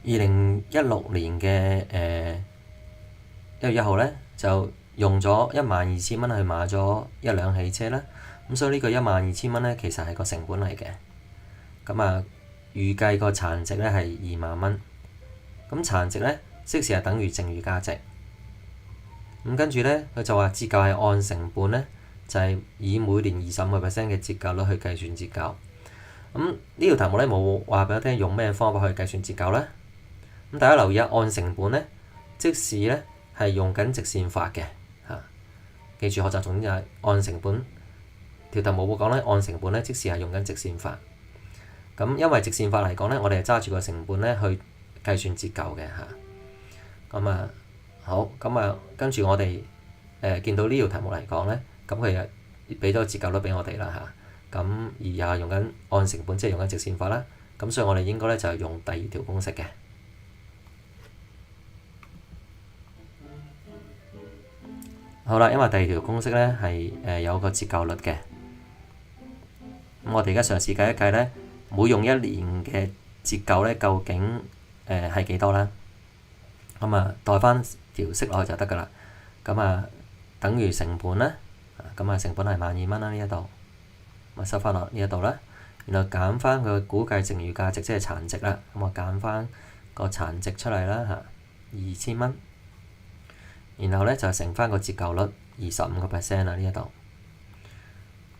2016年嘅1月1號呢，就用咗12,000蚊去買咗一輛汽車啦。咁所以呢個12,000蚊呢，其實係個成本嚟嘅。咁啊，預計個殘值呢係20,000蚊。咁殘值呢，即時係等於剩餘價值。咁跟住呢，佢就話折舊係按成本呢，就係以每年25% 嘅折舊率去計算折舊。咁呢條題目呢，冇話俾我聽用咩方法去計算折舊呢。咁大家留意下，按成本呢，即使呢係用緊直線法嘅嚇。記住學習重點就係按成本。條題目冇講呢，按成本呢，即使係用緊直線法。咁因為直線法嚟講呢，我哋係揸住個成本呢去計算折舊嘅嚇。咁啊好，咁啊跟住我哋見到呢條題目嚟講呢，咁佢又俾咗個折舊率俾我哋啦嚇。咁而又係用緊按成本，即係用緊直線法啦。咁所以我哋應該呢就係用第二條公式嘅。好啦，因為第二條公式呢係有個折舊率嘅。咁我哋而家嘗試計一計呢，每用一年嘅折舊呢，究竟係幾多啦？咁啊，代翻條式落去就得㗎啦。咁啊，等於成本啦。咁啊，成本係12,000蚊啦，呢一度。咁啊，收翻落呢一度啦。然後減翻佢估計剩餘價值，即係殘值啦。咁我減翻個殘值出嚟啦嚇，2,000蚊。然後呢，就乘翻個折舊率25%啦，呢一度。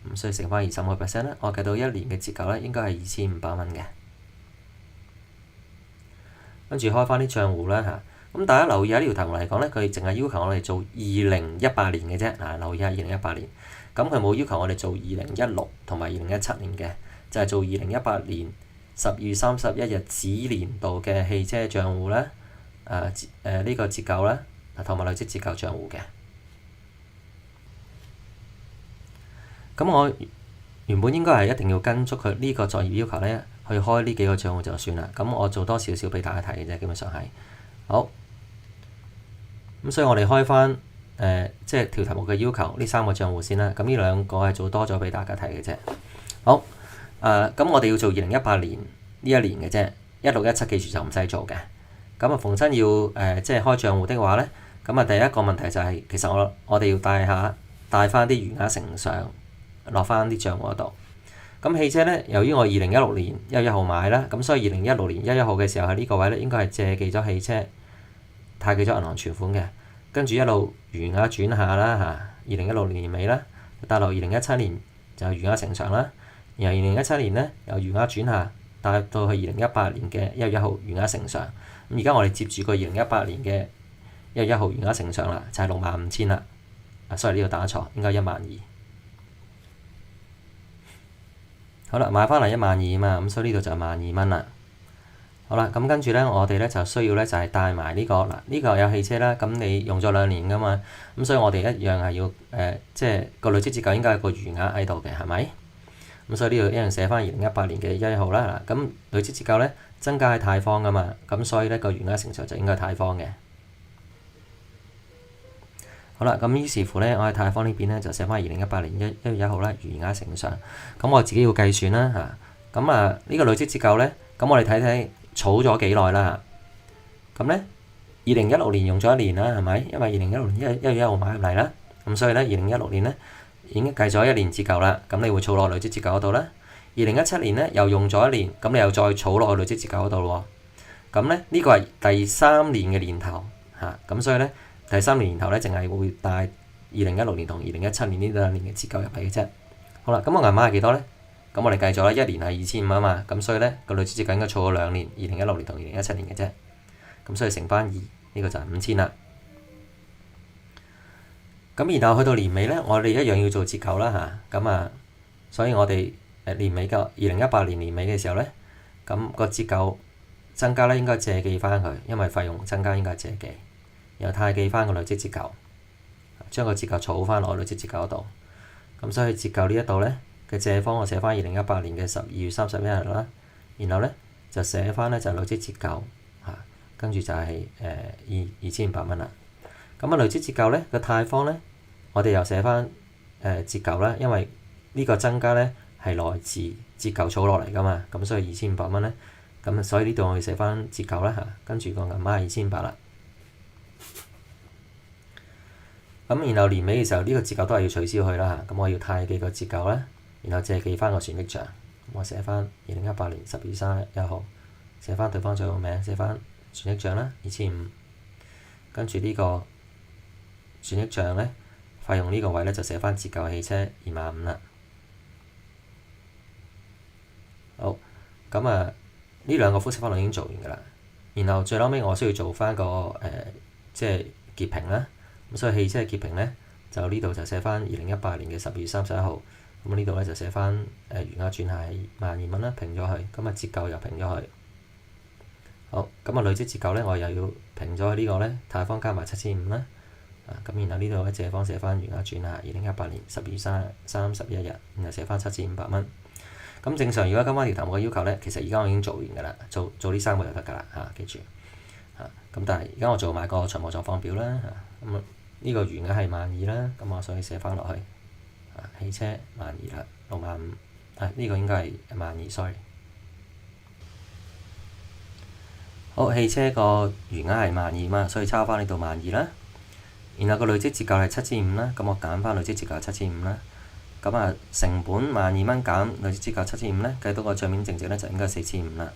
咁所以乘翻25%啦，我計到一年嘅折舊呢，應該係2,500蚊嘅。跟住開翻啲帳戶啦嚇。咁大家留意下呢條題目嚟講呢，佢淨係要求我哋做2018年嘅啫。嗱，留意下2018年。咁佢冇要求我哋做2016同埋2017年嘅，就係做2018年12月31日子年度嘅汽車帳戶啦。呢個折舊啦，同埋累積折舊帳戶嘅。咁我原本應該係一定要跟足佢呢個作業要求呢，去開呢幾個帳戶就算啦。咁我做多少少俾大家睇嘅啫，基本上係好。咁所以我哋開翻即係條題目嘅要求呢3個帳戶先啦。咁呢2個係做多咗俾大家睇嘅啫。好，咁我哋要做2018年呢一年嘅啫，16、17記住就唔使做嘅。咁啊，逢親要即係開帳戶的話呢，咁啊第一個問題就係、其實我哋要帶翻啲餘額乘上落翻啲帳戶嗰度。咁汽車呢，由於我2016年1月1號買啦，咁所以2016年1月1號嘅時候喺呢個位呢，應該係借記咗汽車，貸記咗銀行存款嘅，跟住一路餘額轉下啦嚇。2016年年尾啦，帶落2017年就餘額乘上啦，然後2017年呢，由餘額轉下帶到去2018年嘅1月1號餘額乘上。咁而家我哋接住個2018年嘅1月1號餘額乘上啦，就係65,000啦。sorry 呢度打錯，應該12,000。好啦，買翻嚟12,000嘛，咁所以呢度就12,000蚊啦。好啦，咁跟住呢，我哋呢就需要呢，就係帶埋呢個嗱，呢個有汽車啦，咁你用咗2年㗎嘛，咁所以我哋一樣係要即係個累積折舊應該有個餘額喺度嘅，係咪？咁所以呢度一樣寫翻2018年嘅1月1號啦。嗱，咁累積折舊呢，增加係貸方㗎嘛，咁所以呢個餘額乘上就應該係貸方嘅。好啦，咁於是乎呢，我喺貸方呢邊呢，就寫翻2018年1月1號啦，餘額乘上。咁我自己要計算啦嚇。咁呢個累積折舊呢，咁我哋睇睇儲咗幾耐啦嚇。咁呢2016年用咗1年啦，係咪？因為2016年1月1號買入嚟啦，咁所以呢2016年呢已經計咗1年折舊啦。咁你會儲落累積折舊嗰度啦。2017年呢又用咗1年，咁你又再儲落去累積折舊嗰度咯。咁呢呢個係第3年嘅年頭嚇，咁所以呢第3年頭呢，淨係會帶2016年同2017年呢2年嘅折舊入嚟嘅啫。好啦，咁我銀碼係幾多呢？咁我哋計咗啦，1年係2,500啊嘛，咁所以呢個累積折舊應該儲咗2年，2016年同2017年嘅啫。咁所以乘翻2，呢個就係5,000啦。咁然後去到年尾呢，我哋一樣要做折舊啦嚇。咁所以我哋年尾嘅2018年年尾嘅時候呢，咁個折舊增加呢應該借記翻佢，因為費用增加應該係借記。然後貸記翻個累積折舊，將個折舊儲翻落累積折舊嗰度。咁所以折舊呢一度呢嘅借方我寫翻2018年嘅12月31日啦。然後呢就寫翻呢就累積折舊嚇，跟住就係2,500蚊啦。咁累積折舊呢個貸方呢，我哋又寫翻折舊啦，因為呢個增加呢係來自折舊儲落嚟㗎嘛。咁所以2,500蚊呢咁所以呢度我要寫翻折舊啦嚇，跟住個銀碼係2500啦。咁然後年尾嘅時候，呢個折舊都係要取消佢啦嚇。咁我要太記個折舊啦，然後借記翻個損益帳。我寫翻2018年12月31號，寫翻對方帳號名，寫翻損益帳啦，2500。跟住呢個損益帳呢，費用呢個位呢，就寫翻折舊汽車25000啦。好，咁呢兩個複式方程已經做完㗎啦。然後最後尾我需要做翻個即係結平啦。咁所以汽車嘅結平呢，就呢度就寫翻2018年嘅12月31號。咁呢度呢，就寫翻餘額轉係12000蚊啦，平咗佢。咁折舊又平咗佢。好，咁累積折舊呢，我又要平咗呢個呢，貸方加埋7500啦。咁然後呢度呢，借方寫翻餘額轉係2018年12月31日，然後寫翻7500蚊。咁正常如果跟翻條頭嘅要求呢，其實而家我已經做完㗎啦，做呢3個就得㗎啦嚇，記住嚇。咁但係而家我做埋個財務狀況表啦嚇。咁呢個餘額係12000啦，咁我所以寫翻落去汽車12000啦，65000。呢個應該係12000 ，sorry。好，汽車個餘額係12000嘛，所以抄翻呢度12000啦。然後個累積折舊係7500啦，咁我減翻累積折舊7500啦。咁成本12000蚊減累積折舊7500咧，計到個帳面淨值呢，就應該係4500啦。